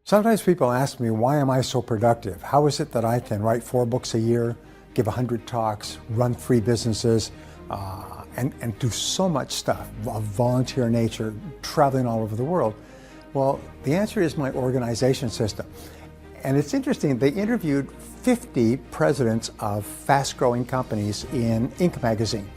Sometimes people ask me, why am I so productive? How is it that I can write 4 books a year, give 100 talks, run 3 businesses, and do so much stuff of volunteer nature, traveling all over the world? Well, the answer is my organization system. And it's interesting, they interviewed 50 presidents of fast-growing companies in Inc. magazine.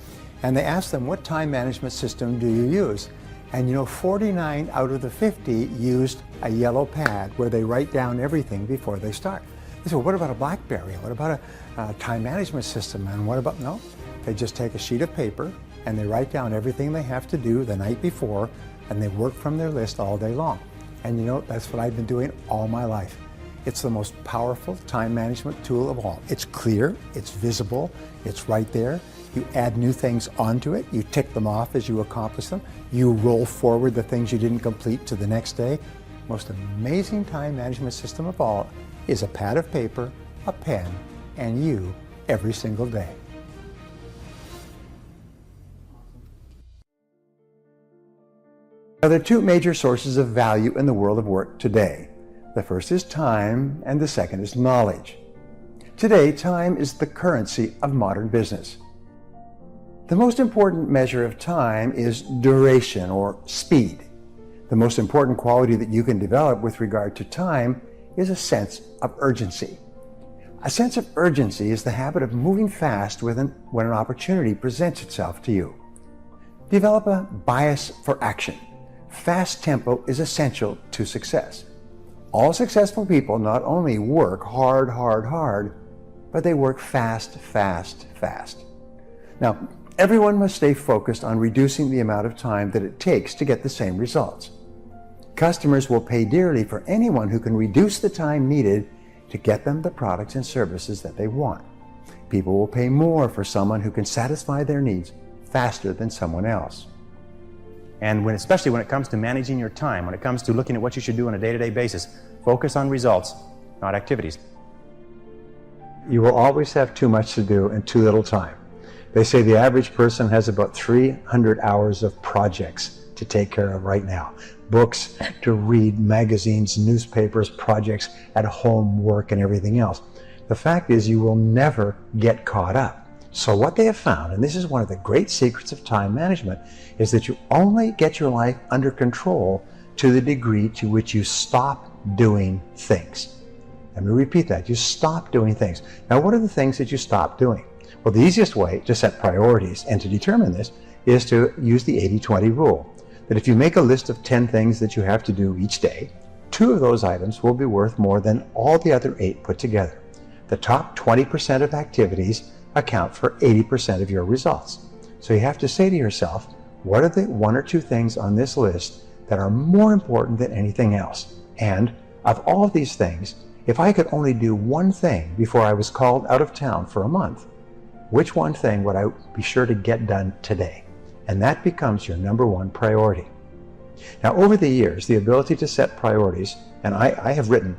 And they asked them, what time management system do you use? And you know, 49 out of the 50 used a yellow pad where they write down everything before they start. They said, well, what about a BlackBerry? What about a time management system? And what about, no, they just take a sheet of paper and they write down everything they have to do the night before, and they work from their list all day long. And you know, that's what I've been doing all my life. It's the most powerful time management tool of all. It's clear, it's visible, it's right there. You add new things onto it, you tick them off as you accomplish them, you roll forward the things you didn't complete to the next day. Most amazing time management system of all is a pad of paper, a pen, and you every single day. Now, there are 2 major sources of value in the world of work today. The first is time, and the second is knowledge. Today, time is the currency of modern business. The most important measure of time is duration, or speed. The most important quality that you can develop with regard to time is a sense of urgency. A sense of urgency is the habit of moving fast when an opportunity presents itself to you. Develop a bias for action. Fast tempo is essential to success. All successful people not only work hard, but they work fast. Now, everyone must stay focused on reducing the amount of time that it takes to get the same results. Customers will pay dearly for anyone who can reduce the time needed to get them the products and services that they want. People will pay more for someone who can satisfy their needs faster than someone else. And especially when it comes to managing your time, when it comes to looking at what you should do on a day-to-day basis, focus on results, not activities. You will always have too much to do and too little time. They say the average person has about 300 hours of projects to take care of right now. Books to read, magazines, newspapers, projects at home, work, and everything else. The fact is, you will never get caught up. So what they have found, and this is one of the great secrets of time management, is that you only get your life under control to the degree to which you stop doing things. Let me repeat that. You stop doing things. Now, what are the things that you stop doing? Well, the easiest way to set priorities and to determine this is to use the 80-20 rule. That if you make a list of 10 things that you have to do each day, 2 of those items will be worth more than all the other 8 put together. The top 20% of activities account for 80% of your results. So you have to say to yourself, what are the 1 or 2 things on this list that are more important than anything else? And of all of these things, if I could only do 1 thing before I was called out of town for a month, which 1 thing would I be sure to get done today? And that becomes your number 1 priority. Now, over the years, the ability to set priorities, and I have written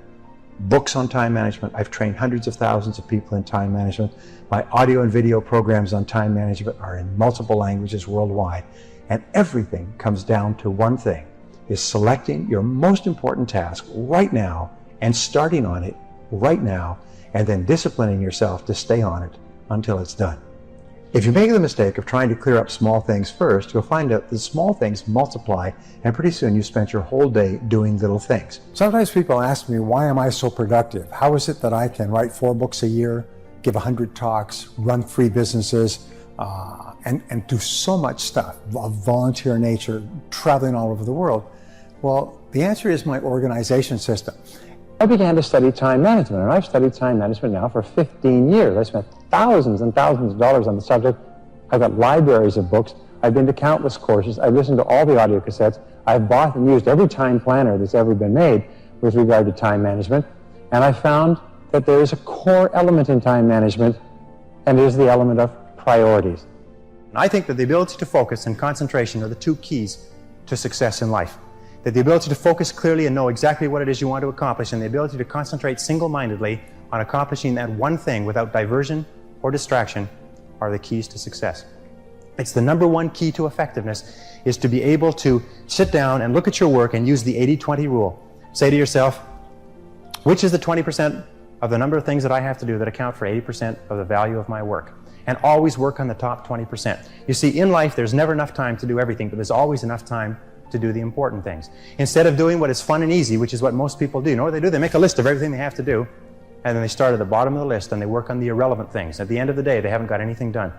books on time management. I've trained hundreds of thousands of people in time management. My audio and video programs on time management are in multiple languages worldwide. And everything comes down to 1 thing, is selecting your most important task right now and starting on it right now, and then disciplining yourself to stay on it until it's done. If you make the mistake of trying to clear up small things first, you'll find out that small things multiply, and pretty soon you spent your whole day doing little things. Sometimes people ask me, why am I so productive? How is it that I can write 4 books a year, give 100 talks, run 3 businesses, and do so much stuff of volunteer nature, traveling all over the world? Well, the answer is my organization system. I began to study time management, and I've studied time management now for 15 years. I spent thousands and thousands of dollars on the subject. I've got libraries of books. I've been to countless courses. I've listened to all the audio cassettes. I've bought and used every time planner that's ever been made with regard to time management. And I found that there is a core element in time management, and it is the element of priorities. I think that the ability to focus and concentration are the 2 keys to success in life. That the ability to focus clearly and know exactly what it is you want to accomplish, and the ability to concentrate single-mindedly on accomplishing that 1 thing without diversion or distraction are the keys to success. It's the number 1 key to effectiveness, is to be able to sit down and look at your work and use the 80-20 rule. Say to yourself, Which is the 20% of the number of things that I have to do that account for 80% of the value of my work? And always work on the top 20%. You see, in life, there's never enough time to do everything, but there's always enough time to do the important things. Instead of doing what is fun and easy, which is what most people do, you know what they do? They make a list of everything they have to do, and then they start at the bottom of the list and they work on the irrelevant things. At the end of the day, they haven't got anything done.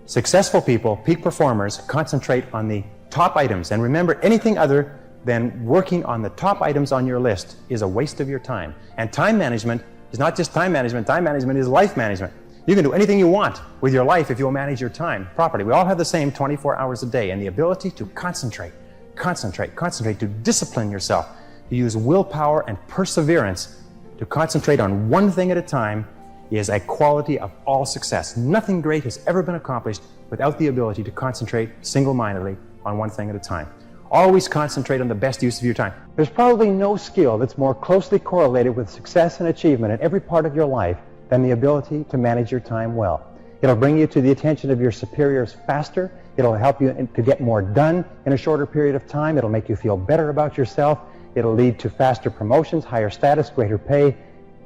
Successful people, peak performers, concentrate on the top items. And remember, anything other than working on the top items on your list is a waste of your time. And time management is not just time management is life management. You can do anything you want with your life if you'll manage your time properly. We all have the same 24 hours a day, and the ability to concentrate, to discipline yourself, to use willpower and perseverance to concentrate on one thing at a time is a quality of all success. Nothing great has ever been accomplished without the ability to concentrate single-mindedly on one thing at a time. Always concentrate on the best use of your time. There's probably no skill that's more closely correlated with success and achievement in every part of your life than the ability to manage your time well. It'll bring you to the attention of your superiors faster. It'll help you to get more done in a shorter period of time. It'll make you feel better about yourself. It'll lead to faster promotions, higher status, greater pay,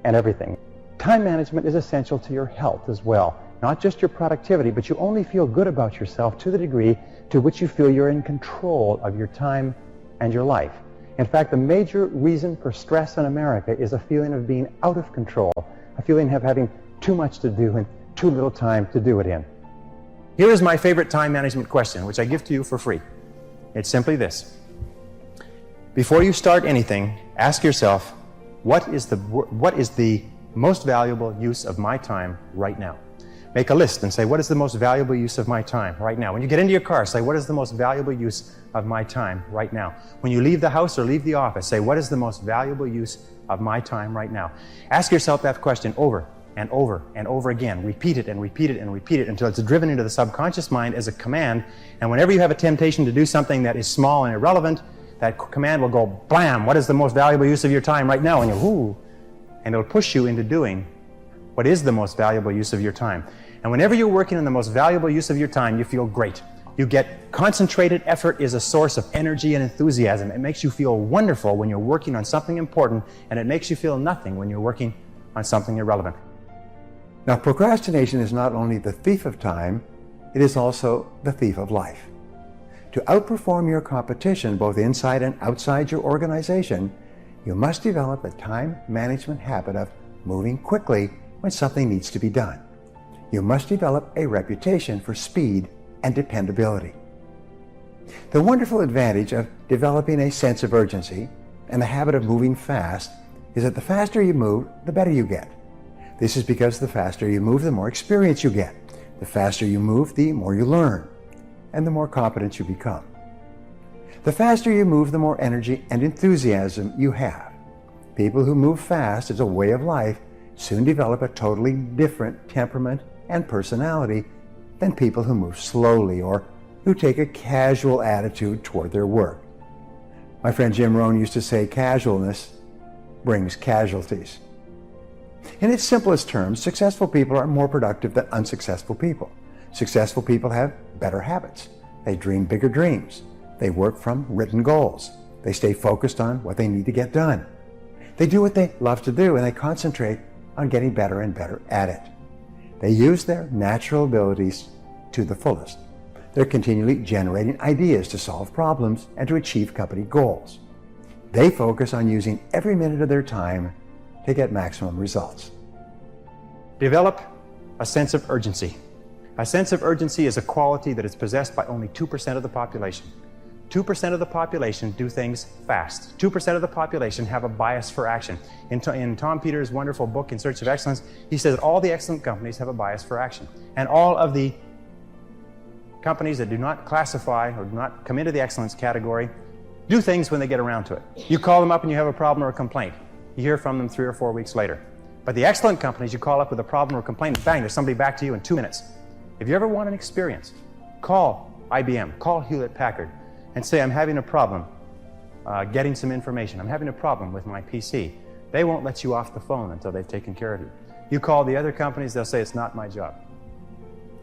and everything. Time management is essential to your health as well. Not just your productivity, but you only feel good about yourself to the degree to which you feel you're in control of your time and your life. In fact, the major reason for stress in America is a feeling of being out of control, a feeling of having too much to do and too little time to do it in. Here is my favorite time management question, which I give to you for free. It's simply this. Before you start anything, ask yourself, what is the most valuable use of my time right now? Make a list and say, what is the most valuable use of my time right now? When you get into your car, say, what is the most valuable use of my time right now? When you leave the house or leave the office, say, what is the most valuable use of my time right now? Ask yourself that question over and over and over again. Repeat it and repeat it and repeat it until it's driven into the subconscious mind as a command. And whenever you have a temptation to do something that is small and irrelevant, that command will go, blam, what is the most valuable use of your time right now? And you, whoo, and it'll push you into doing what is the most valuable use of your time. And whenever you're working on the most valuable use of your time, you feel great. You get concentrated effort is a source of energy and enthusiasm. It makes you feel wonderful when you're working on something important, and it makes you feel nothing when you're working on something irrelevant. Now, procrastination is not only the thief of time, it is also the thief of life. To outperform your competition, both inside and outside your organization, you must develop a time management habit of moving quickly when something needs to be done. You must develop a reputation for speed and dependability. The wonderful advantage of developing a sense of urgency and the habit of moving fast is that the faster you move, the better you get. This is because the faster you move, the more experience you get. The faster you move, the more you learn, and the more competent you become. The faster you move, the more energy and enthusiasm you have. People who move fast as a way of life soon develop a totally different temperament and personality than people who move slowly or who take a casual attitude toward their work. My friend Jim Rohn used to say, casualness brings casualties. In its simplest terms, successful people are more productive than unsuccessful people. Successful people have better habits. They dream bigger dreams. They work from written goals. They stay focused on what they need to get done. They do what they love to do, and they concentrate on getting better and better at it. They use their natural abilities to the fullest. They're continually generating ideas to solve problems and to achieve company goals. They focus on using every minute of their time to get maximum results. Develop a sense of urgency. A sense of urgency is a quality that is possessed by only 2% of the population. 2% of the population do things fast. 2% of the population have a bias for action. In Tom Peters' wonderful book, In Search of Excellence, he says that all the excellent companies have a bias for action. And all of the companies that do not classify or do not come into the excellence category do things when they get around to it. You call them up and you have a problem or a complaint. You hear from them 3 or 4 weeks later. But the excellent companies, you call up with a problem or a complaint, and bang, there's somebody back to you in 2 minutes. If you ever want an experience, call IBM, call Hewlett-Packard, and say, I'm having a problem getting some information. I'm having a problem with my PC. They won't let you off the phone until they've taken care of you. You call the other companies, they'll say, it's not my job.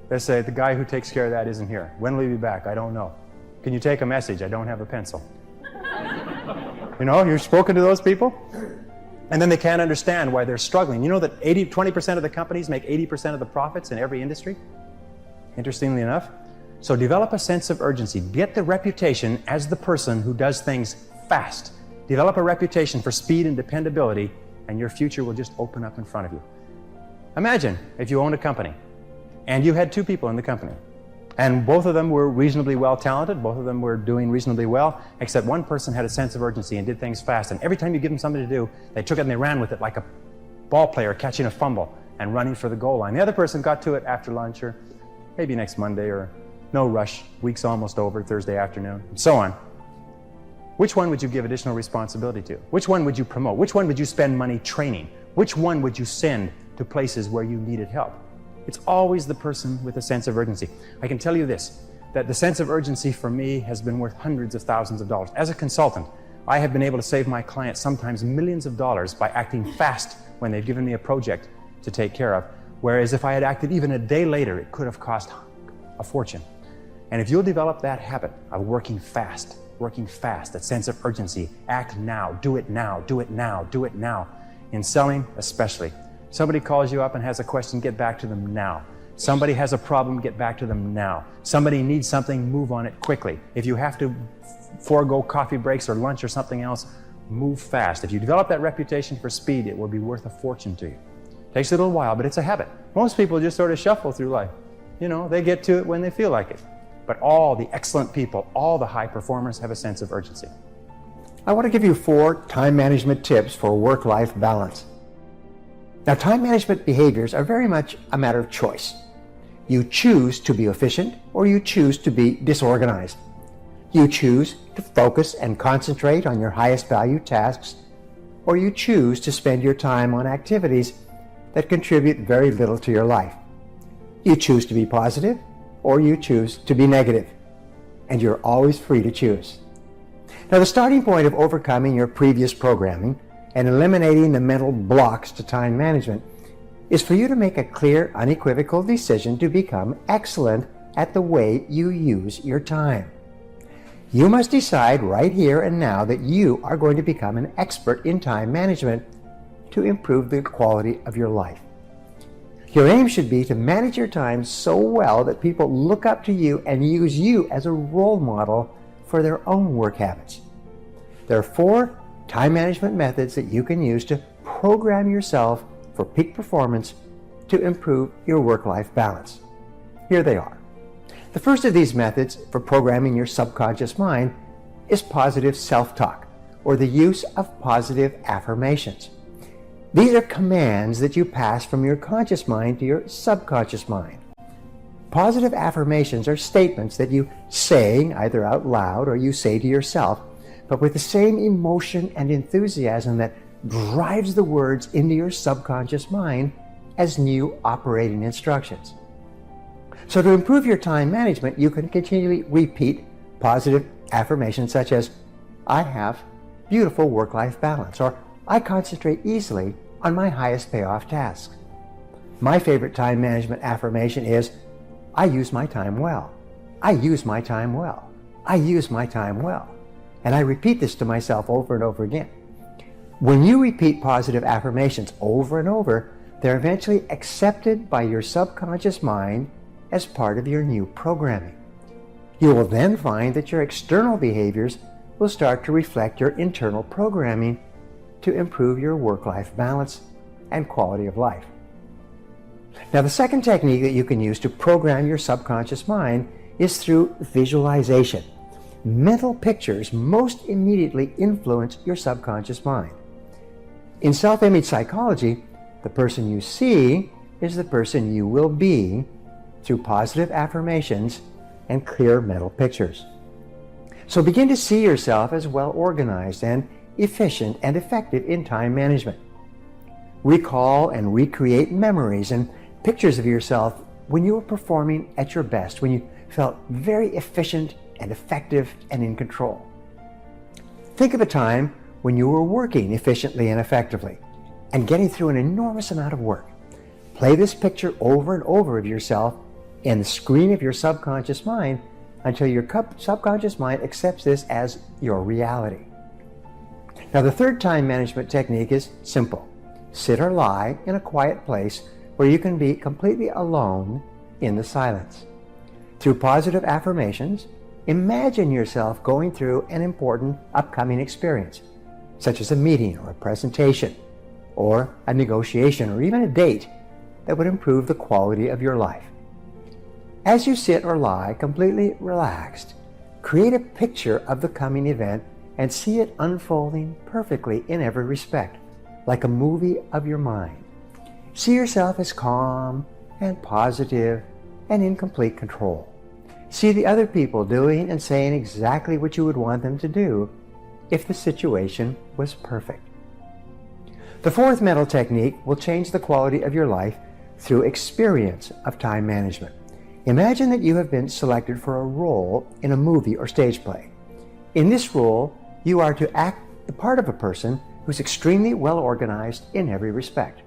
They'll say, the guy who takes care of that isn't here. When will he be back? I don't know. Can you take a message? I don't have a pencil. You know, you've spoken to those people? And then they can't understand why they're struggling. You know that 20% of the companies make 80% of the profits in every industry? Interestingly enough. So develop a sense of urgency. Get the reputation as the person who does things fast. Develop a reputation for speed and dependability, and your future will just open up in front of you. Imagine if you owned a company and you had two people in the company, and both of them were reasonably well talented, both of them were doing reasonably well, except one person had a sense of urgency and did things fast. And every time you give them something to do, they took it and they ran with it like a ball player catching a fumble and running for the goal line. The other person got to it after lunch, or maybe next Monday, or no rush, week's almost over, Thursday afternoon, and so on. Which one would you give additional responsibility to? Which one would you promote? Which one would you spend money training? Which one would you send to places where you needed help? It's always the person with a sense of urgency. I can tell you this, that the sense of urgency for me has been worth hundreds of thousands of dollars. As a consultant, I have been able to save my clients sometimes millions of dollars by acting fast when they've given me a project to take care of, whereas if I had acted even a day later, it could have cost a fortune. And if you'll develop that habit of working fast, that sense of urgency, act now, do it now, do it now, do it now. In selling especially. Somebody calls you up and has a question, get back to them now. Somebody has a problem, get back to them now. Somebody needs something, move on it quickly. If you have to forego coffee breaks or lunch or something else, move fast. If you develop that reputation for speed, it will be worth a fortune to you. Takes a little while, but it's a habit. Most people just sort of shuffle through life. You know, they get to it when they feel like it. But all the excellent people, all the high performers have a sense of urgency. I want to give you 4 time management tips for work-life balance. Now, time management behaviors are very much a matter of choice. You choose to be efficient or you choose to be disorganized. You choose to focus and concentrate on your highest value tasks, or you choose to spend your time on activities that contribute very little to your life. You choose to be positive or you choose to be negative, and you're always free to choose. Now, the starting point of overcoming your previous programming and eliminating the mental blocks to time management is for you to make a clear, unequivocal decision to become excellent at the way you use your time. You must decide right here and now that you are going to become an expert in time management to improve the quality of your life. Your aim should be to manage your time so well that people look up to you and use you as a role model for their own work habits. There are 4 time management methods that you can use to program yourself for peak performance to improve your work-life balance. Here they are. The first of these methods for programming your subconscious mind is positive self-talk, or the use of positive affirmations. These are commands that you pass from your conscious mind to your subconscious mind. Positive affirmations are statements that you say either out loud or you say to yourself, but with the same emotion and enthusiasm that drives the words into your subconscious mind as new operating instructions. So to improve your time management, you can continually repeat positive affirmations such as, I have beautiful work-life balance, or I concentrate easily on my highest payoff tasks. My favorite time management affirmation is, I use my time well. I use my time well. I use my time well. And I repeat this to myself over and over again. When you repeat positive affirmations over and over, they're eventually accepted by your subconscious mind as part of your new programming. You will then find that your external behaviors will start to reflect your internal programming to improve your work-life balance and quality of life. Now, the second technique that you can use to program your subconscious mind is through visualization. Mental pictures most immediately influence your subconscious mind. In self-image psychology, the person you see is the person you will be through positive affirmations and clear mental pictures. So begin to see yourself as well organized and efficient and effective in time management. Recall and recreate memories and pictures of yourself when you were performing at your best, when you felt very efficient and effective and in control. Think of a time when you were working efficiently and effectively and getting through an enormous amount of work. Play this picture over and over of yourself in the screen of your subconscious mind until your subconscious mind accepts this as your reality. Now, the third time management technique is simple. Sit or lie in a quiet place where you can be completely alone in the silence. Through positive affirmations, imagine yourself going through an important upcoming experience, such as a meeting or a presentation, or a negotiation, or even a date that would improve the quality of your life. As you sit or lie completely relaxed, create a picture of the coming event and see it unfolding perfectly in every respect, like a movie of your mind. See yourself as calm and positive and in complete control. See the other people doing and saying exactly what you would want them to do if the situation was perfect. The fourth mental technique will change the quality of your life through experience of time management. Imagine that you have been selected for a role in a movie or stage play. In this role, you are to act the part of a person who's extremely well organized in every respect.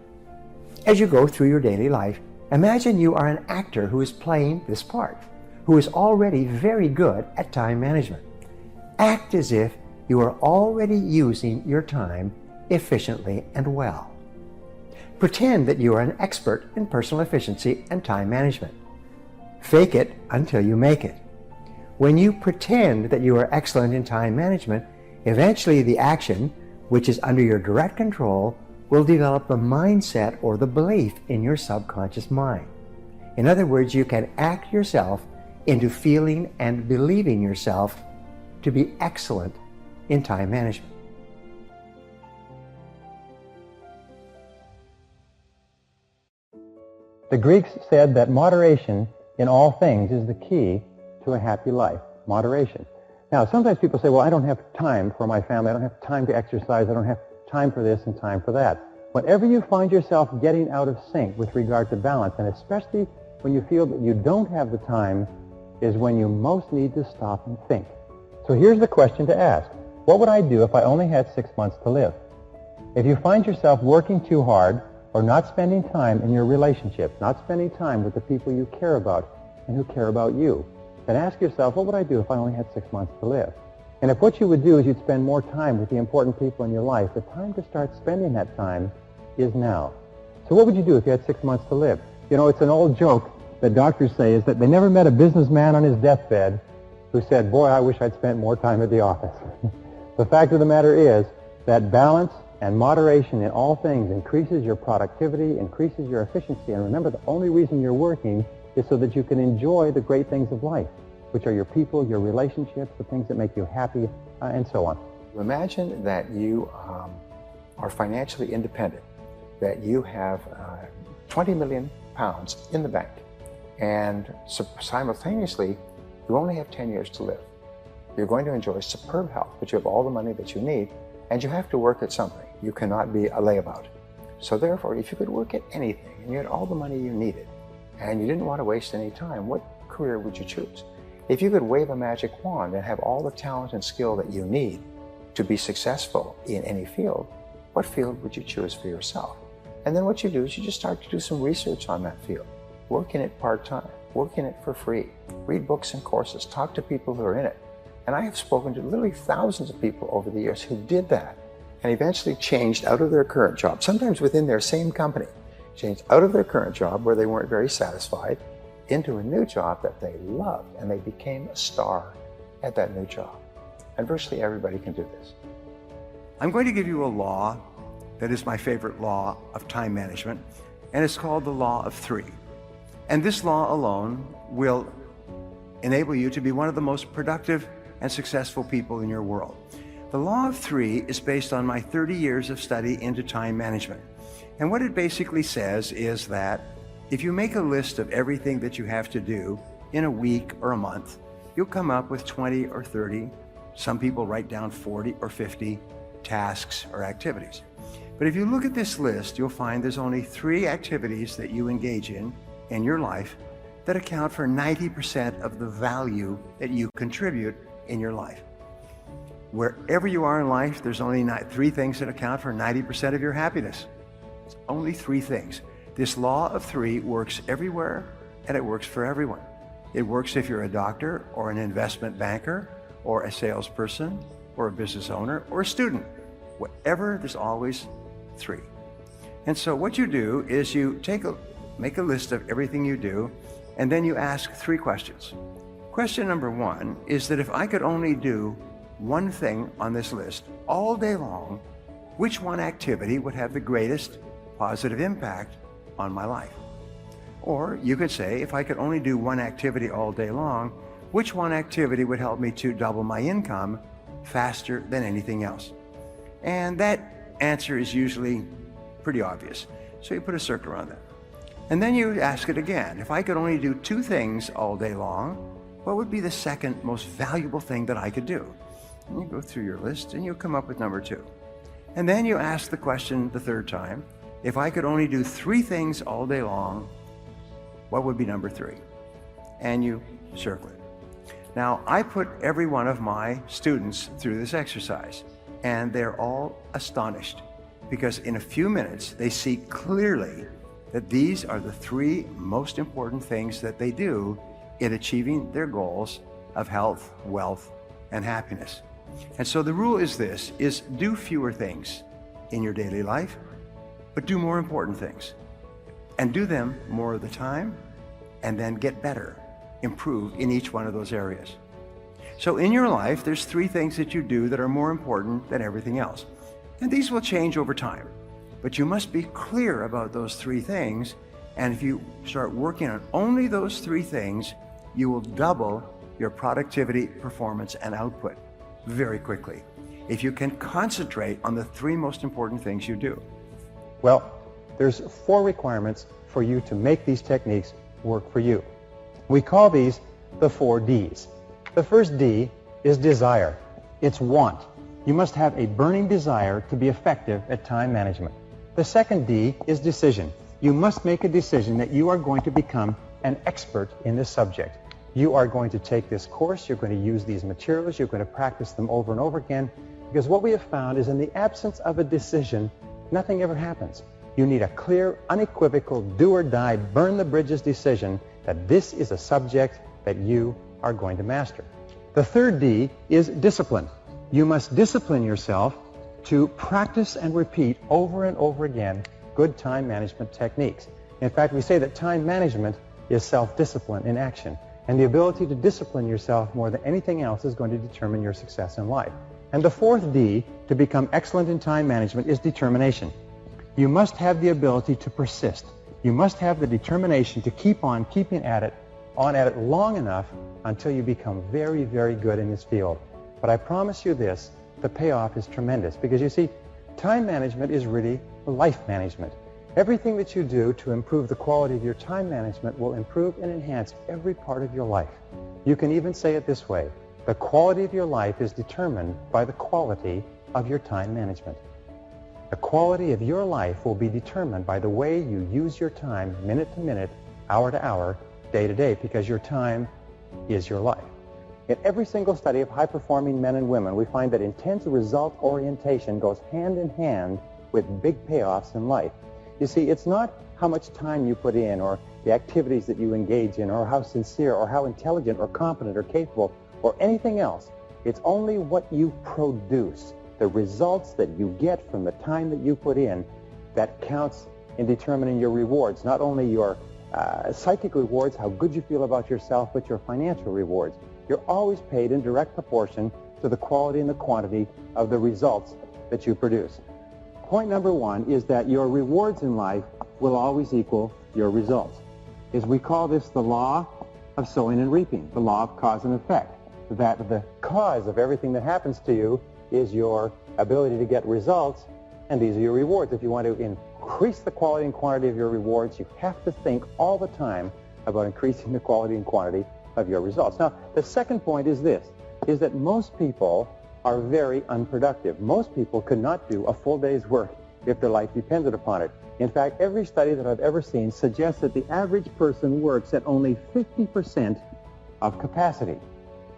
As you go through your daily life, imagine you are an actor who is playing this part, who is already very good at time management. Act as if you are already using your time efficiently and well. Pretend that you are an expert in personal efficiency and time management. Fake it until you make it. When you pretend that you are excellent in time management, eventually the action, which is under your direct control, will develop the mindset or the belief in your subconscious mind. In other words, you can act yourself into feeling and believing yourself to be excellent in time management. The Greeks said that moderation in all things is the key to a happy life. Moderation. Now, sometimes people say, well, I don't have time for my family. I don't have time to exercise. I don't have time for this and time for that. Whenever you find yourself getting out of sync with regard to balance, and especially when you feel that you don't have the time, is when you most need to stop and think. So here's the question to ask. What would I do if I only had 6 months to live? If you find yourself working too hard or not spending time in your relationships, not spending time with the people you care about and who care about you, then ask yourself, what would I do if I only had 6 months to live? And if what you would do is you'd spend more time with the important people in your life, the time to start spending that time is now. So what would you do if you had 6 months to live? You know, it's an old joke that doctors say is that they never met a businessman on his deathbed who said, boy, I wish I'd spent more time at the office. The fact of the matter is that balance and moderation in all things increases your productivity, increases your efficiency. And remember, the only reason you're working is so that you can enjoy the great things of life, which are your people, your relationships, the things that make you happy, and so on. Imagine that you are financially independent, that you have 20 million pounds in the bank, and simultaneously, you only have 10 years to live. You're going to enjoy superb health, but you have all the money that you need, and you have to work at something. You cannot be a layabout. So therefore, if you could work at anything, and you had all the money you needed, and you didn't want to waste any time, what career would you choose? If you could wave a magic wand and have all the talent and skill that you need to be successful in any field, what field would you choose for yourself? And then what you do is you just start to do some research on that field. Work in it part-time, work in it for free, read books and courses, talk to people who are in it. And I have spoken to literally thousands of people over the years who did that and eventually changed out of their current job, sometimes within their same company, changed out of their current job where they weren't very satisfied into a new job that they loved, and they became a star at that new job. And virtually everybody can do this. I'm going to give you a law that is my favorite law of time management, and it's called the law of three. And this law alone will enable you to be one of the most productive and successful people in your world. The law of three is based on my 30 years of study into time management. And what it basically says is that if you make a list of everything that you have to do in a week or a month, you'll come up with 20 or 30, some people write down 40 or 50 tasks or activities. But if you look at this list, you'll find there's only 3 activities that you engage in your life that account for 90% of the value that you contribute in your life. Wherever you are in life, there's only 3 things that account for 90% of your happiness. It's only 3 things. This law of 3 works everywhere, and it works for everyone. It works if you're a doctor or an investment banker or a salesperson or a business owner or a student. Whatever, there's always 3. And so what you do is you make a list of everything you do, and then you ask 3 questions. Question number 1 is that if I could only do one thing on this list all day long, which one activity would have the greatest positive impact on my life? Or you could say, if I could only do one activity all day long, which one activity would help me to double my income faster than anything else? And that answer is usually pretty obvious. So you put a circle around that. And then you ask it again. If I could only do 2 things all day long, what would be the second most valuable thing that I could do? And you go through your list and you come up with number 2. And then you ask the question the 3rd time. If I could only do 3 things all day long, what would be number 3? And you circle it. Now, I put every one of my students through this exercise, and they're all astonished because in a few minutes, they see clearly that these are the 3 most important things that they do in achieving their goals of health, wealth, and happiness. And so the rule is this, is do fewer things in your daily life, but do more important things. And do them more of the time, and then get better, improve in each one of those areas. So in your life, there's 3 things that you do that are more important than everything else. And these will change over time. But you must be clear about those 3 things, and if you start working on only those 3 things, you will double your productivity, performance, and output very quickly if you can concentrate on the 3 most important things you do. Well, there's 4 requirements for you to make these techniques work for you. We call these the 4 Ds. The first D is desire. It's want. You must have a burning desire to be effective at time management. The second D is decision. You must make a decision that you are going to become an expert in this subject. You are going to take this course, you're going to use these materials, you're going to practice them over and over again, because what we have found is in the absence of a decision, nothing ever happens. You need a clear, unequivocal, do or die, burn the bridges decision that this is a subject that you are going to master. The third D is discipline. You must discipline yourself to practice and repeat over and over again good time management techniques. In fact, we say that time management is self-discipline in action. And the ability to discipline yourself more than anything else is going to determine your success in life. And the 4th D to become excellent in time management is determination. You must have the ability to persist. You must have the determination to keep on keeping at it, long enough until you become very, very good in this field. But I promise you this, the payoff is tremendous, because you see, time management is really life management. Everything that you do to improve the quality of your time management will improve and enhance every part of your life. You can even say it this way, the quality of your life is determined by the quality of your time management. The quality of your life will be determined by the way you use your time minute to minute, hour to hour, day to day, because your time is your life. In every single study of high-performing men and women, we find that intense result orientation goes hand in hand with big payoffs in life. You see, it's not how much time you put in or the activities that you engage in or how sincere or how intelligent or competent or capable or anything else. It's only what you produce, the results that you get from the time that you put in, that counts in determining your rewards, not only your psychic rewards, how good you feel about yourself, but your financial rewards. You're always paid in direct proportion to the quality and the quantity of the results that you produce. Point number 1 is that your rewards in life will always equal your results. We call this the law of sowing and reaping, the law of cause and effect, that the cause of everything that happens to you is your ability to get results, and these are your rewards. If you want to increase the quality and quantity of your rewards, you have to think all the time about increasing the quality and quantity of your results. Now, the second point is this, is that most people are very unproductive. Most people could not do a full day's work if their life depended upon it. In fact, every study that I've ever seen suggests that the average person works at only 50% of capacity.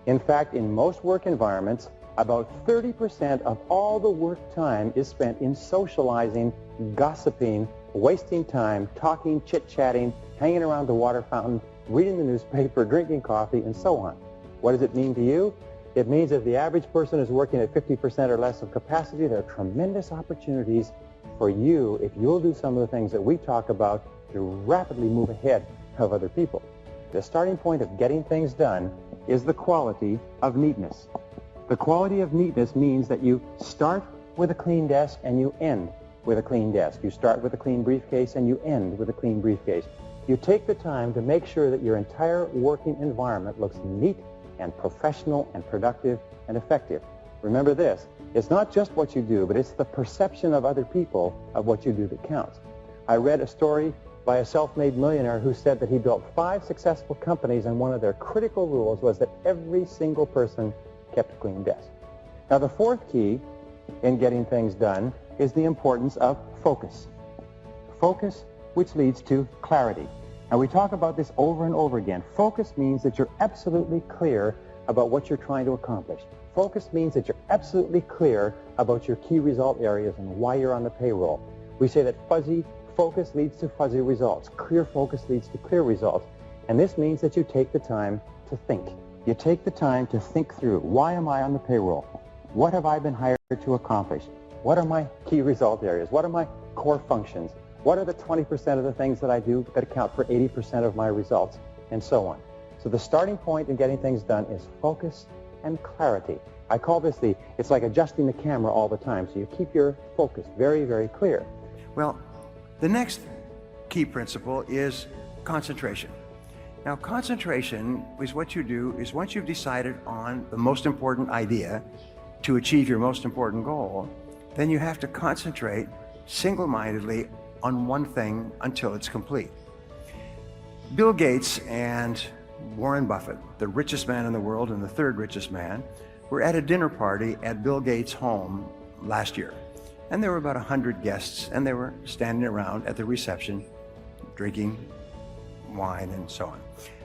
In fact, in most work environments, about 30% of all the work time is spent in socializing, gossiping, wasting time, talking, chit-chatting, hanging around the water fountain, reading the newspaper, drinking coffee, and so on. What does it mean to you? It means if the average person is working at 50% or less of capacity, there are tremendous opportunities for you, if you'll do some of the things that we talk about, to rapidly move ahead of other people. The starting point of getting things done is the quality of neatness. The quality of neatness means that you start with a clean desk and you end with a clean desk. You start with a clean briefcase and you end with a clean briefcase. You take the time to make sure that your entire working environment looks neat and professional and productive and effective. Remember this, it's not just what you do, but it's the perception of other people of what you do that counts. I read a story by a self-made millionaire who said that he built 5 successful companies, and one of their critical rules was that every single person kept a clean desk. Now, the fourth key in getting things done is the importance of focus. Focus, which leads to clarity. Now, we talk about this over and over again. Focus means that you're absolutely clear about what you're trying to accomplish. Focus means that you're absolutely clear about your key result areas and why you're on the payroll. We say that fuzzy focus leads to fuzzy results. Clear focus leads to clear results. And this means that you take the time to think. You take the time to think through, why am I on the payroll? What have I been hired to accomplish? What are my key result areas? What are my core functions? What are the 20% of the things that I do that account for 80% of my results? And so on. So the starting point in getting things done is focus and clarity. I call this it's like adjusting the camera all the time. So you keep your focus very, very clear. Well, the next key principle is concentration. Now, concentration is what you do is once you've decided on the most important idea to achieve your most important goal, then you have to concentrate single-mindedly on one thing until it's complete. Bill Gates and Warren Buffett, the richest man in the world and the third richest man, were at a dinner party at Bill Gates' home last year. And there were about 100 guests, and they were standing around at the reception, drinking wine and so on.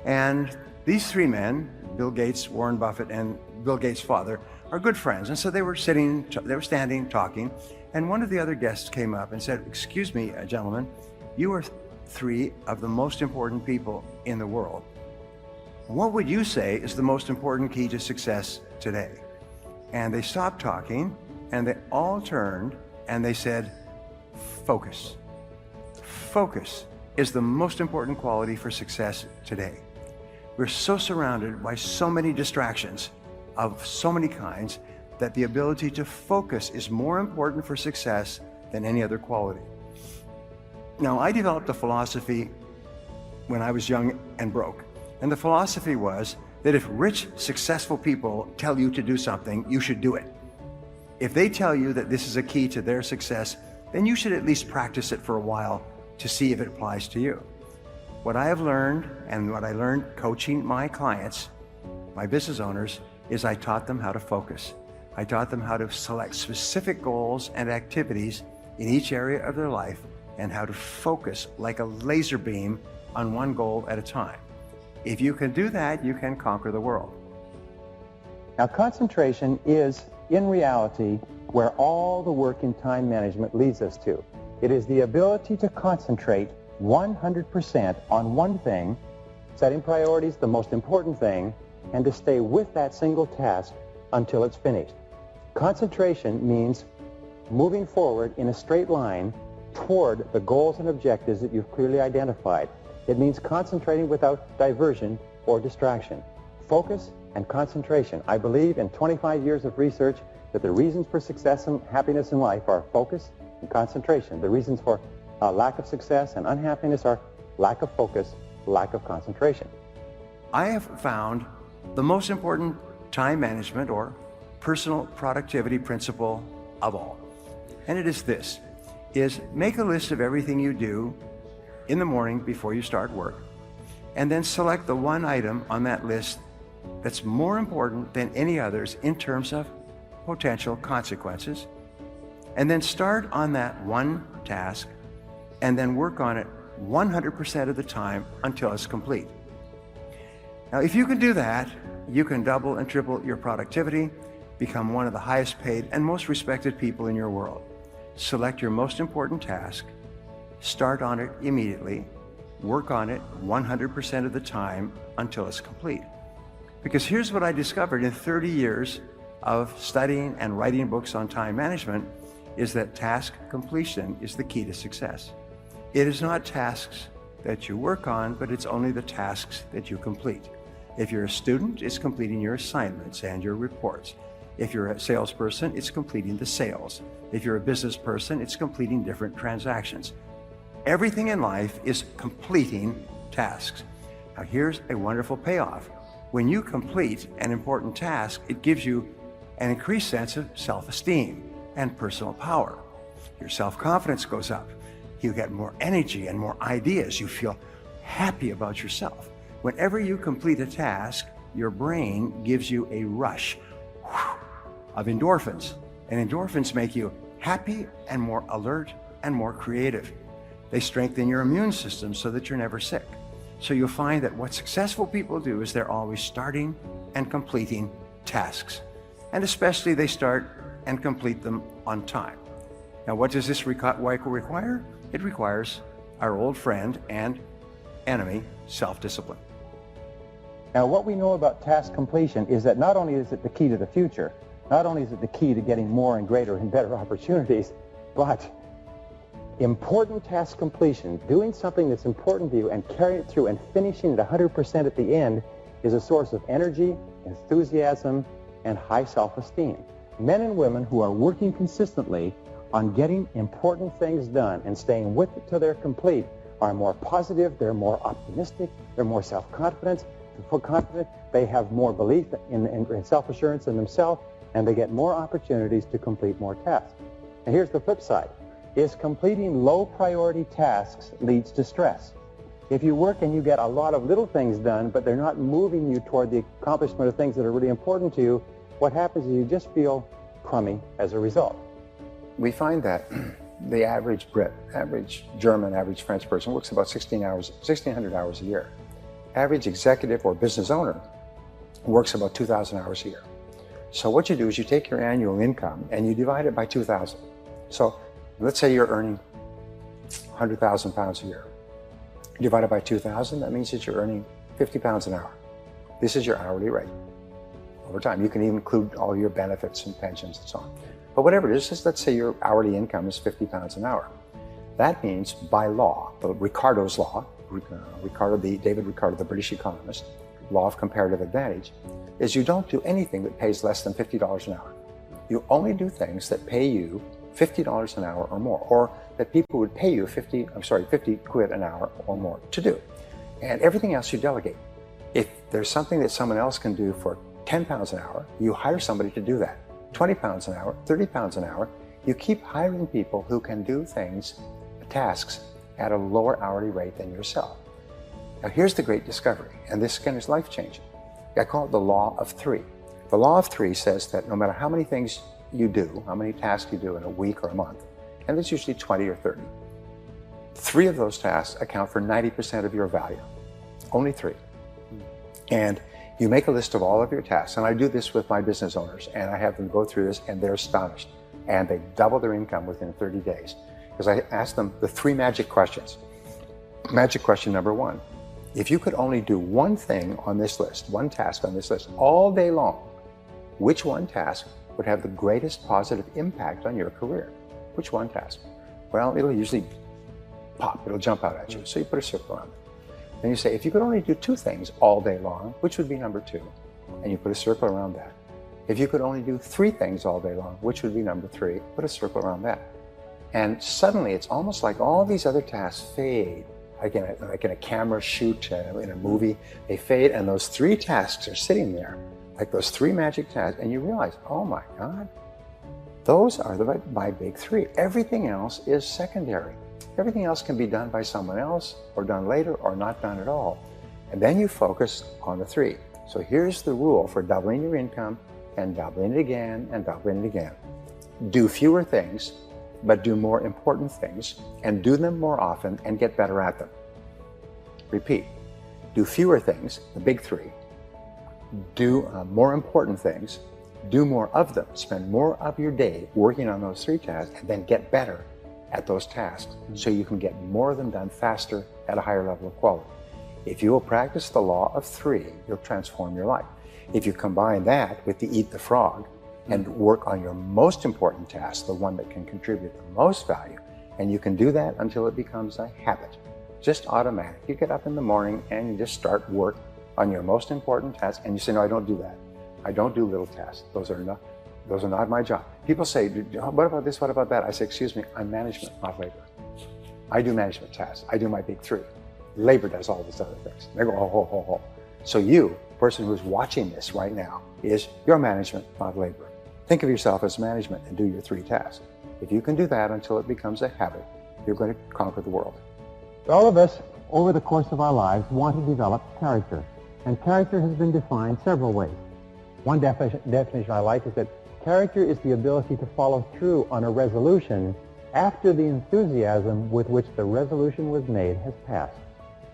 And these 3 men, Bill Gates, Warren Buffett, and Bill Gates' father, are good friends. And so they were standing, talking, and one of the other guests came up and said, "Excuse me, gentlemen, you are 3 of the most important people in the world. What would you say is the most important key to success today?" And they stopped talking, and they all turned, and they said, "Focus. Focus is the most important quality for success today." We're so surrounded by so many distractions of so many kinds that the ability to focus is more important for success than any other quality. Now, I developed a philosophy when I was young and broke. And the philosophy was that if rich, successful people tell you to do something, you should do it. If they tell you that this is a key to their success, then you should at least practice it for a while to see if it applies to you. What I have learned, and what I learned coaching my clients, my business owners, is I taught them how to focus. I taught them how to select specific goals and activities in each area of their life and how to focus like a laser beam on one goal at a time. If you can do that, you can conquer the world. Now, concentration is, in reality, where all the work in time management leads us to. It is the ability to concentrate 100% on one thing, setting priorities, the most important thing, and to stay with that single task until it's finished. Concentration means moving forward in a straight line toward the goals and objectives that you've clearly identified. It means concentrating without diversion or distraction. Focus and concentration. I believe in 25 years of research that the reasons for success and happiness in life are focus and concentration. The reasons for lack of success and unhappiness are lack of focus, lack of concentration. I have found the most important time management or personal productivity principle of all. And it is this, is make a list of everything you do in the morning before you start work, and then select the one item on that list that's more important than any others in terms of potential consequences, and then start on that one task and then work on it 100% of the time until it's complete. Now, if you can do that, you can double and triple your productivity, become one of the highest paid and most respected people in your world. Select your most important task, start on it immediately, work on it 100% of the time until it's complete. Because here's what I discovered in 30 years of studying and writing books on time management is that task completion is the key to success. It is not tasks that you work on, but it's only the tasks that you complete. If you're a student, it's completing your assignments and your reports. If you're a salesperson, it's completing the sales. If you're a business person, it's completing different transactions. Everything in life is completing tasks. Now here's a wonderful payoff. When you complete an important task, it gives you an increased sense of self-esteem and personal power. Your self-confidence goes up. You get more energy and more ideas. You feel happy about yourself. Whenever you complete a task, your brain gives you a rush of endorphins. And endorphins make you happy and more alert and more creative. They strengthen your immune system so that you're never sick. So you'll find that what successful people do is they're always starting and completing tasks. And especially they start and complete them on time. Now what does this require? It requires our old friend and enemy, self-discipline. Now, what we know about task completion is that not only is it the key to the future, not only is it the key to getting more and greater and better opportunities, but important task completion, doing something that's important to you and carrying it through and finishing it 100% at the end is a source of energy, enthusiasm, and high self-esteem. Men and women who are working consistently on getting important things done and staying with it till they're complete are more positive, they're more optimistic, they're more self-confident, they have more belief in self-assurance in themselves, and they get more opportunities to complete more tasks. And here's the flip side, is completing low-priority tasks leads to stress. If you work and you get a lot of little things done, but they're not moving you toward the accomplishment of things that are really important to you, what happens is you just feel crummy as a result. We find that the average Brit, average German, average French person works about 1,600 hours a year. Average executive or business owner works about 2,000 hours a year. So what you do is you take your annual income and you divide it by 2,000. So let's say you're earning 100,000 pounds a year. Divided by 2,000, that means that you're earning 50 pounds an hour. This is your hourly rate over time. You can even include all your benefits and pensions and so on. But whatever it is, just let's say your hourly income is 50 pounds an hour. That means by law, the Ricardo's law, David Ricardo, the British economist, law of comparative advantage, is you don't do anything that pays less than $50 an hour. You only do things that pay you $50 an hour or more, or that people would pay you 50 quid an hour or more to do. And everything else you delegate. If there's something that someone else can do for 10 pounds an hour, you hire somebody to do that. 20 pounds an hour, 30 pounds an hour, you keep hiring people who can do things, tasks, at a lower hourly rate than yourself. Now here's the great discovery, and this again is life-changing. I call it the law of three. The law of three says that no matter how many things you do, how many tasks you do in a week or a month, and there's usually 20 or 30, 3 of those tasks account for 90% of your value. Only 3. And you make a list of all of your tasks, and I do this with my business owners, and I have them go through this, and they're astonished. And they double their income within 30 days. Because I ask them the 3 magic questions. Magic question number 1. If you could only do one thing on this list, one task on this list, all day long, which one task would have the greatest positive impact on your career? Which one task? Well, it'll usually pop, it'll jump out at you. So you put a circle around it. Then you say, if you could only do 2 things all day long, which would be number 2? And you put a circle around that. If you could only do 3 things all day long, which would be number 3? Put a circle around that. And suddenly it's almost like all these other tasks fade. Like in a camera shoot, in a movie, they fade, and those 3 tasks are sitting there, like those 3 magic tasks, and you realize, oh my God, those are my big 3. Everything else is secondary. Everything else can be done by someone else, or done later, or not done at all. And then you focus on the 3. So here's the rule for doubling your income, and doubling it again, and doubling it again. Do fewer things, but do more important things, and do them more often, and get better at them. Repeat. Do fewer things, the big 3. Do more important things. Do more of them. Spend more of your day working on those 3 tasks, and then get better at those tasks so you can get more of them done faster at a higher level of quality. If you will practice the law of 3, you'll transform your life. If you combine that with the eat the frog and work on your most important task, the one that can contribute the most value, and you can do that until it becomes a habit, just automatic. You get up in the morning and you just start work on your most important task, and you say, no, I don't do that. I don't do little tasks. Those are not my job. People say, what about this, what about that? I say, excuse me, I'm management, not labor. I do management tasks. I do my big three. Labor does all these other things. They go, ho, ho, ho, ho. So you, person who's watching this right now, is your management, not labor. Think of yourself as management and do your three tasks. If you can do that until it becomes a habit, you're going to conquer the world. All of us, over the course of our lives, want to develop character. And character has been defined several ways. One definition I like is that character is the ability to follow through on a resolution after the enthusiasm with which the resolution was made has passed.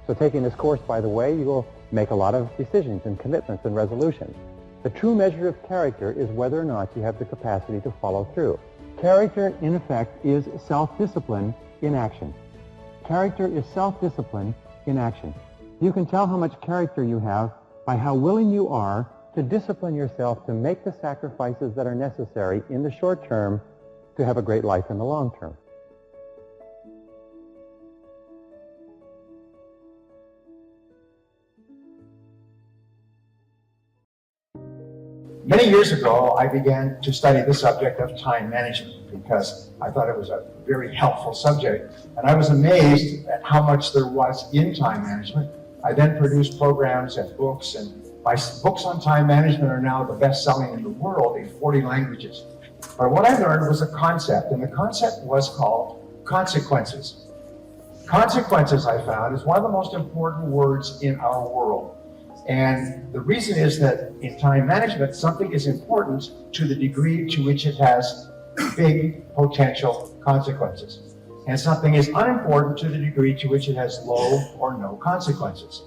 So taking this course, by the way, you will make a lot of decisions and commitments and resolutions. The true measure of character is whether or not you have the capacity to follow through. Character, in effect, is self-discipline in action. Character is self-discipline in action. You can tell how much character you have by how willing you are to discipline yourself to make the sacrifices that are necessary in the short term to have a great life in the long term. Many years ago, I began to study the subject of time management because I thought it was a very helpful subject, and I was amazed at how much there was in time management. I then produced programs and books, and my books on time management are now the best-selling in the world in 40 languages. But what I learned was a concept, and the concept was called consequences. Consequences, I found, is one of the most important words in our world. And the reason is that in time management, something is important to the degree to which it has big potential consequences. And something is unimportant to the degree to which it has low or no consequences.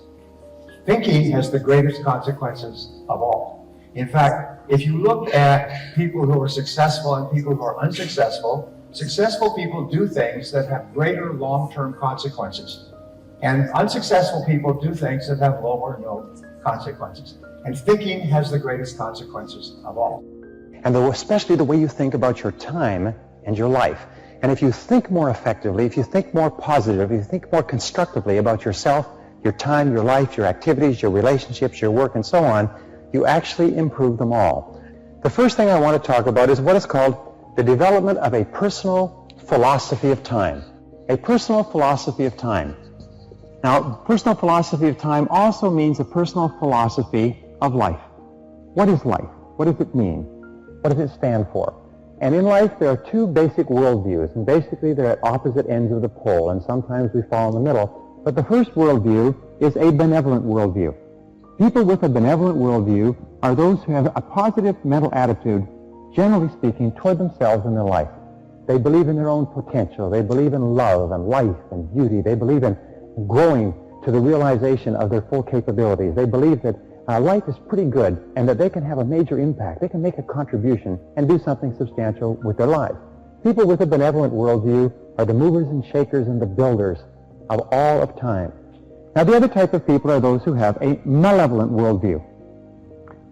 Thinking has the greatest consequences of all. In fact, if you look at people who are successful and people who are unsuccessful, successful people do things that have greater long-term consequences. And unsuccessful people do things that have low or no consequences. And thinking has the greatest consequences of all. And especially the way you think about your time and your life. And if you think more effectively, if you think more positively, if you think more constructively about yourself, your time, your life, your activities, your relationships, your work, and so on, you actually improve them all. The first thing I want to talk about is what is called the development of a personal philosophy of time. A personal philosophy of time. Now, personal philosophy of time also means a personal philosophy of life. What is life? What does it mean? What does it stand for? And in life, there are two basic worldviews, and basically they're at opposite ends of the pole, and sometimes we fall in the middle. But the first worldview is a benevolent worldview. People with a benevolent worldview are those who have a positive mental attitude, generally speaking, toward themselves and their life. They believe in their own potential. They believe in love and life and beauty. They believe in growing to the realization of their full capabilities. They believe that life is pretty good and that they can have a major impact. They can make a contribution and do something substantial with their lives. People with a benevolent worldview are the movers and shakers and the builders of all of time. Now, the other type of people are those who have a malevolent worldview.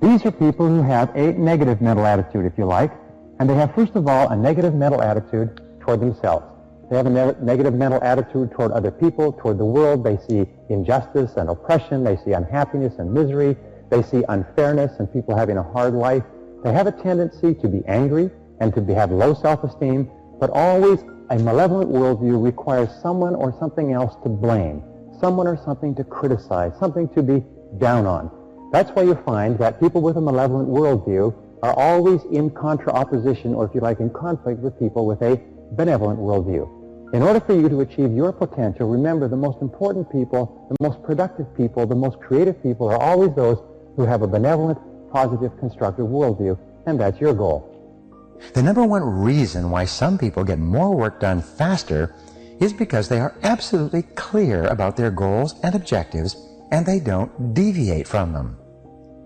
These are people who have a negative mental attitude, if you like, and they have, first of all, a negative mental attitude toward themselves. They have a negative mental attitude toward other people, toward the world. They see injustice and oppression. They see unhappiness and misery. They see unfairness and people having a hard life. They have a tendency to be angry and to have low self-esteem, but always a malevolent worldview requires someone or something else to blame, someone or something to criticize, something to be down on. That's why you find that people with a malevolent worldview are always in contra-opposition, or if you like, in conflict with people with a benevolent worldview. In order for you to achieve your potential, remember the most important people, the most productive people, the most creative people are always those who have a benevolent, positive, constructive worldview, and that's your goal. The number one reason why some people get more work done faster is because they are absolutely clear about their goals and objectives, and they don't deviate from them.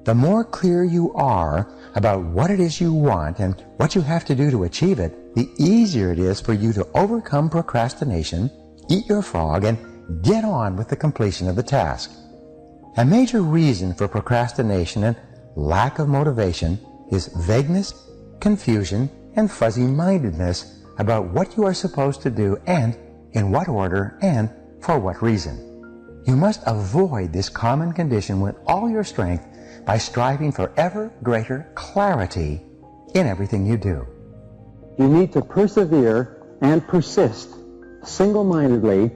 The more clear you are about what it is you want and what you have to do to achieve it, the easier it is for you to overcome procrastination, eat your frog, and get on with the completion of the task. A major reason for procrastination and lack of motivation is vagueness, confusion, and fuzzy-mindedness about what you are supposed to do and in what order and for what reason. You must avoid this common condition with all your strength by striving for ever greater clarity in everything you do. You need to persevere and persist single-mindedly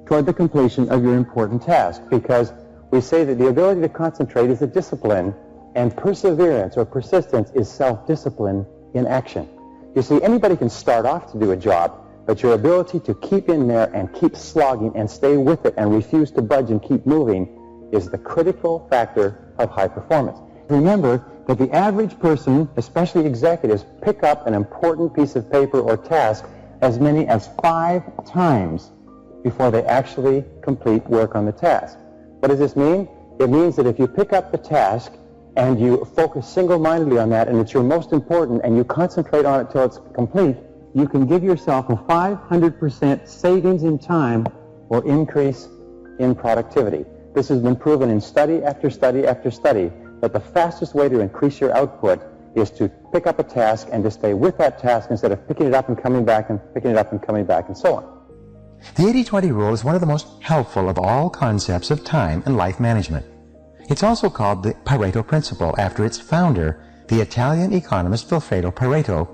toward the completion of your important task, because we say that the ability to concentrate is a discipline, and perseverance or persistence is self-discipline in action. You see, anybody can start off to do a job, but your ability to keep in there and keep slogging and stay with it and refuse to budge and keep moving is the critical factor of high performance. Remember that the average person, especially executives, pick up an important piece of paper or task as many as 5 times before they actually complete work on the task. What does this mean? It means that if you pick up the task and you focus single-mindedly on that, and it's your most important, and you concentrate on it till it's complete, you can give yourself a 500% savings in time or increase in productivity. This has been proven in study after study after study, that the fastest way to increase your output is to pick up a task and to stay with that task instead of picking it up and coming back and picking it up and coming back and so on. The 80-20 rule is one of the most helpful of all concepts of time and life management. It's also called the Pareto principle after its founder, the Italian economist Vilfredo Pareto,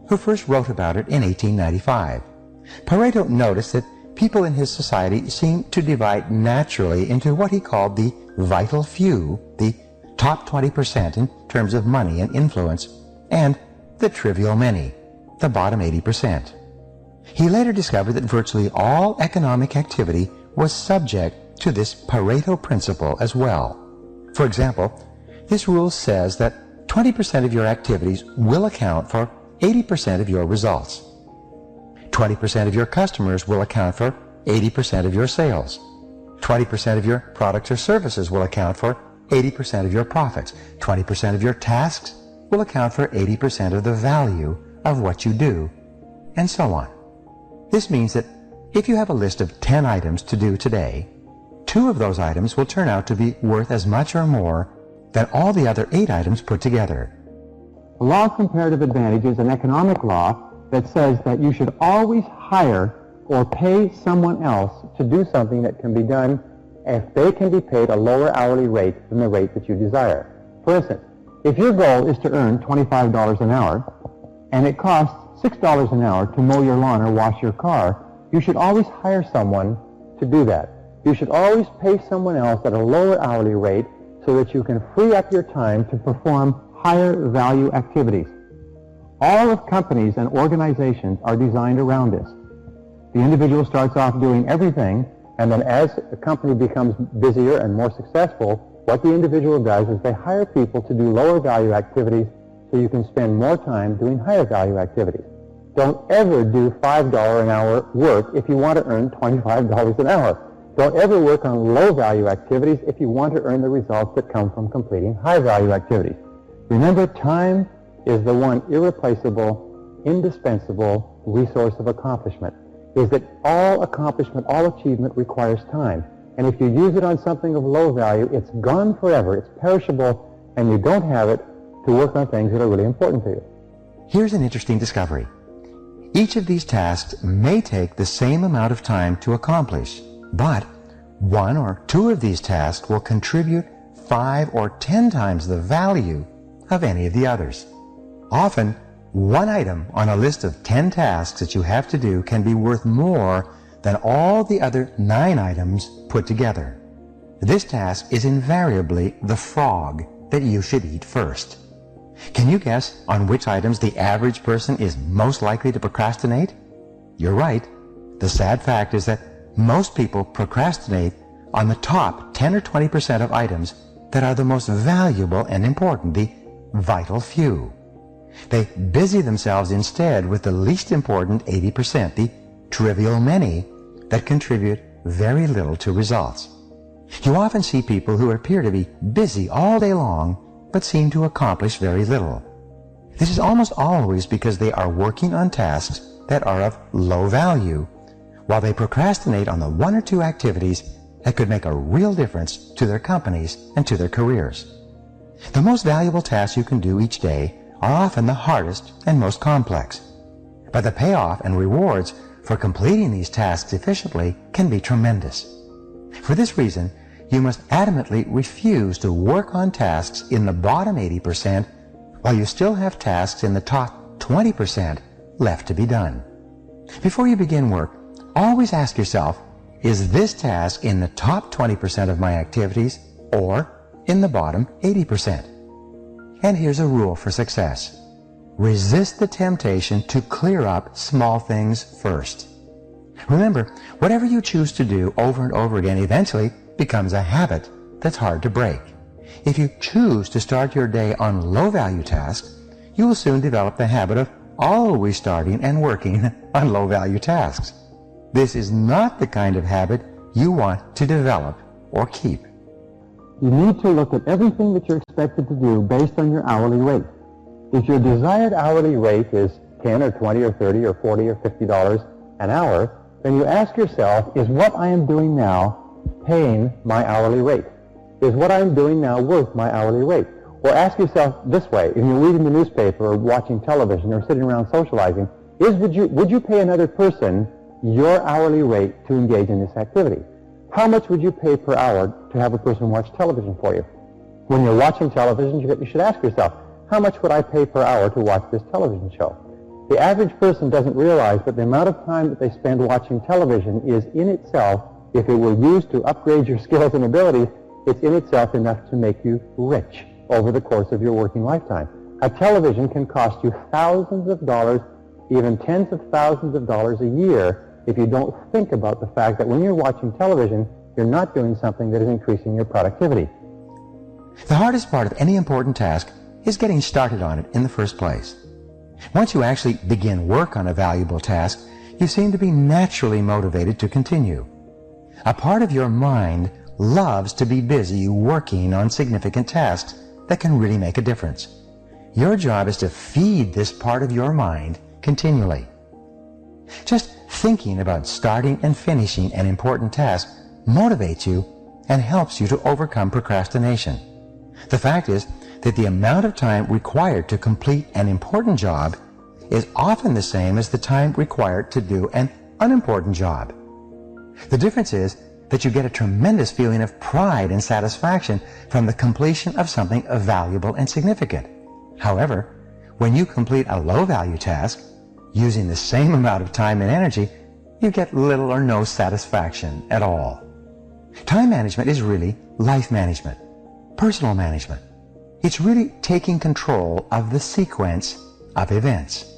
who first wrote about it in 1895. Pareto noticed that people in his society seemed to divide naturally into what he called the vital few, the top 20% in terms of money and influence, and the trivial many, the bottom 80%. He later discovered that virtually all economic activity was subject to this Pareto principle as well. For example, this rule says that 20% of your activities will account for 80% of your results. 20% of your customers will account for 80% of your sales. 20% of your products or services will account for 80% of your profits. 20% of your tasks will account for 80% of the value of what you do, and so on. This means that if you have a list of 10 items to do today, 2 of those items will turn out to be worth as much or more than all the other 8 items put together. The law of comparative advantage is an economic law that says that you should always hire or pay someone else to do something that can be done if they can be paid a lower hourly rate than the rate that you desire. For instance, if your goal is to earn $25 an hour and it costs $6 an hour to mow your lawn or wash your car, you should always hire someone to do that. You should always pay someone else at a lower hourly rate so that you can free up your time to perform higher value activities. All of companies and organizations are designed around this. The individual starts off doing everything, and then as the company becomes busier and more successful, what the individual does is they hire people to do lower value activities so you can spend more time doing higher value activities. Don't ever do $5 an hour work if you want to earn $25 an hour. Don't ever work on low value activities if you want to earn the results that come from completing high value activities. Remember, time is the one irreplaceable, indispensable resource of accomplishment. Is that all accomplishment, all achievement requires time. And if you use it on something of low value, it's gone forever, it's perishable, and you don't have it to work on things that are really important to you. Here's an interesting discovery. Each of these tasks may take the same amount of time to accomplish, but 1 or 2 of these tasks will contribute 5 or 10 times the value of any of the others. Often, 1 item on a list of 10 tasks that you have to do can be worth more than all the other 9 items put together. This task is invariably the frog that you should eat first. Can you guess on which items the average person is most likely to procrastinate? You're right. The sad fact is that most people procrastinate on the top 10 or 20% of items that are the most valuable and important, the vital few. They busy themselves instead with the least important 80%, the trivial many, that contribute very little to results. You often see people who appear to be busy all day long but seem to accomplish very little. This is almost always because they are working on tasks that are of low value, while they procrastinate on the 1 or 2 activities that could make a real difference to their companies and to their careers. The most valuable tasks you can do each day are often the hardest and most complex. But the payoff and rewards for completing these tasks efficiently can be tremendous. For this reason, you must adamantly refuse to work on tasks in the bottom 80% while you still have tasks in the top 20% left to be done. Before you begin work, always ask yourself, is this task in the top 20% of my activities or in the bottom 80%? And here's a rule for success. Resist the temptation to clear up small things first. Remember, whatever you choose to do over and over again eventually becomes a habit that's hard to break. If you choose to start your day on low-value tasks, you will soon develop the habit of always starting and working on low-value tasks. This is not the kind of habit you want to develop or keep. You need to look at everything that you're expected to do based on your hourly rate. If your desired hourly rate is $10 or $20 or $30 or $40 or $50 an hour, then you ask yourself, is what I am doing now paying my hourly rate? Is what I'm doing now worth my hourly rate? Or ask yourself this way, if you're reading the newspaper or watching television or sitting around socializing, would you pay another person your hourly rate to engage in this activity? How much would you pay per hour to have a person watch television for you? When you're watching television, you should ask yourself, how much would I pay per hour to watch this television show? The average person doesn't realize that the amount of time that they spend watching television is in itself, if it were used to upgrade your skills and abilities, it's in itself enough to make you rich over the course of your working lifetime. A television can cost you thousands of dollars, even tens of thousands of dollars a year, if you don't think about the fact that when you're watching television, you're not doing something that is increasing your productivity. The hardest part of any important task is getting started on it in the first place. Once you actually begin work on a valuable task, you seem to be naturally motivated to continue. A part of your mind loves to be busy working on significant tasks that can really make a difference. Your job is to feed this part of your mind continually. Just thinking about starting and finishing an important task motivates you and helps you to overcome procrastination. The fact is that the amount of time required to complete an important job is often the same as the time required to do an unimportant job. The difference is that you get a tremendous feeling of pride and satisfaction from the completion of something valuable and significant. However, when you complete a low-value task, using the same amount of time and energy, you get little or no satisfaction at all. Time management is really life management, personal management. It's really taking control of the sequence of events.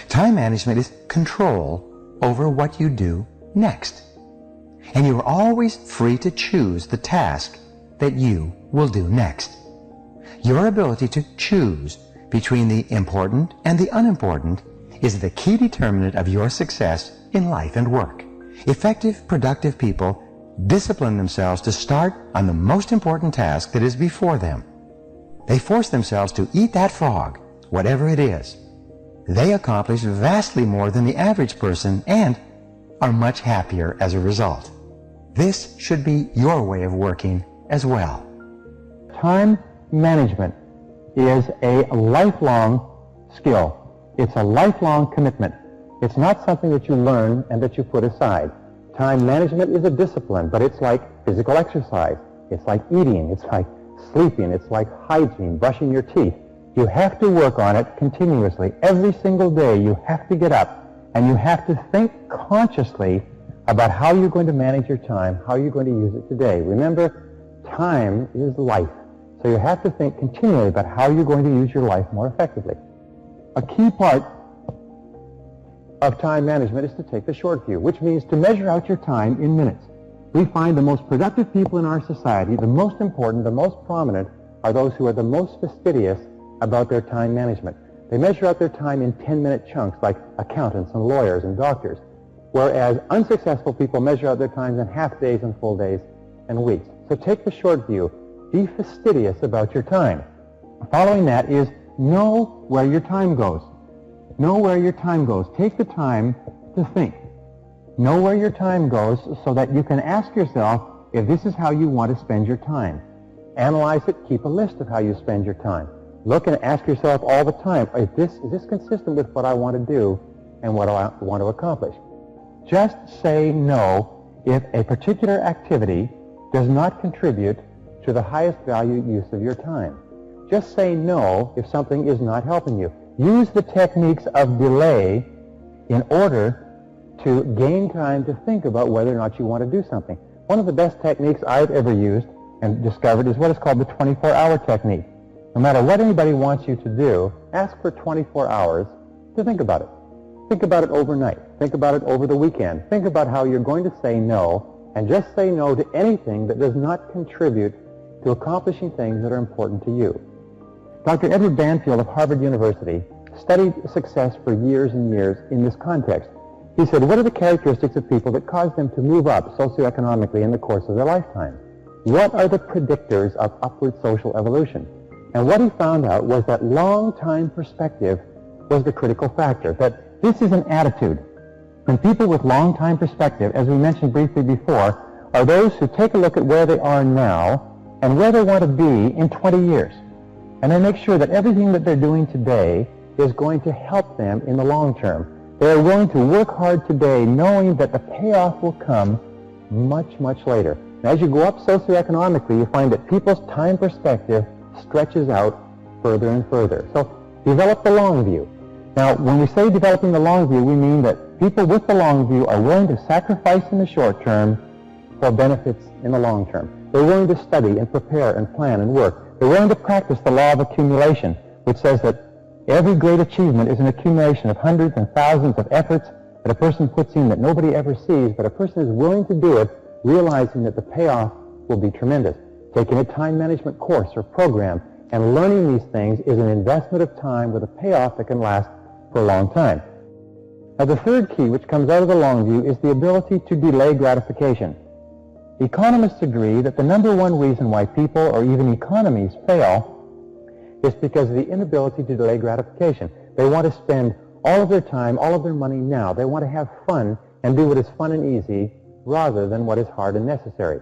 Time management is control over what you do next. And you are always free to choose the task that you will do next. Your ability to choose between the important and the unimportant is the key determinant of your success in life and work. Effective, productive people discipline themselves to start on the most important task that is before them. They force themselves to eat that frog, whatever it is. They accomplish vastly more than the average person and are much happier as a result. This should be your way of working as well. Time management is a lifelong skill. It's a lifelong commitment. It's not something that you learn and that you put aside. Time management is a discipline, but it's like physical exercise. It's like eating. It's like sleeping. It's like hygiene, brushing your teeth. You have to work on it continuously. Every single day you have to get up and you have to think consciously about how you're going to manage your time, how you're going to use it today. Remember, time is life. So you have to think continually about how you're going to use your life more effectively. A key part of time management is to take the short view, which means to measure out your time in minutes. We find the most productive people in our society, the most important, the most prominent, are those who are the most fastidious about their time management. They measure out their time in 10-minute chunks, like accountants and lawyers and doctors, whereas unsuccessful people measure out their times in half days and full days and weeks. So take the short view. Be fastidious about your time. Following that is know where your time goes. Know where your time goes. Take the time to think. Know where your time goes so that you can ask yourself if this is how you want to spend your time. Analyze it. Keep a list of how you spend your time. Look and ask yourself all the time, is this consistent with what I want to do and what I want to accomplish? Just say no if a particular activity does not contribute to the highest value use of your time. Just say no if something is not helping you. Use the techniques of delay in order to gain time to think about whether or not you want to do something. One of the best techniques I've ever used and discovered is what is called the 24-hour technique. No matter what anybody wants you to do, ask for 24 hours to think about it. Think about it overnight. Think about it over the weekend. Think about how you're going to say no, and just say no to anything that does not contribute to accomplishing things that are important to you. Dr. Edward Banfield of Harvard University studied success for years and years in this context. He said, what are the characteristics of people that cause them to move up socioeconomically in the course of their lifetime? What are the predictors of upward social evolution? And what he found out was that long-time perspective was the critical factor, that this is an attitude. And people with long-time perspective, as we mentioned briefly before, are those who take a look at where they are now and where they want to be in 20 years. And they make sure that everything that they're doing today is going to help them in the long term. They are willing to work hard today knowing that the payoff will come much, much later. And as you go up socioeconomically, you find that people's time perspective stretches out further and further. So develop the long view. Now, when we say developing the long view, we mean that people with the long view are willing to sacrifice in the short term for benefits in the long term. They're willing to study and prepare and plan and work. They're willing to practice the law of accumulation, which says that every great achievement is an accumulation of hundreds and thousands of efforts that a person puts in that nobody ever sees, but a person is willing to do it, realizing that the payoff will be tremendous. Taking a time management course or program and learning these things is an investment of time with a payoff that can last for a long time. Now, the third key, which comes out of the long view, is the ability to delay gratification. Economists agree that the number one reason why people or even economies fail is because of the inability to delay gratification. They want to spend all of their time, all of their money now. They want to have fun and do what is fun and easy rather than what is hard and necessary.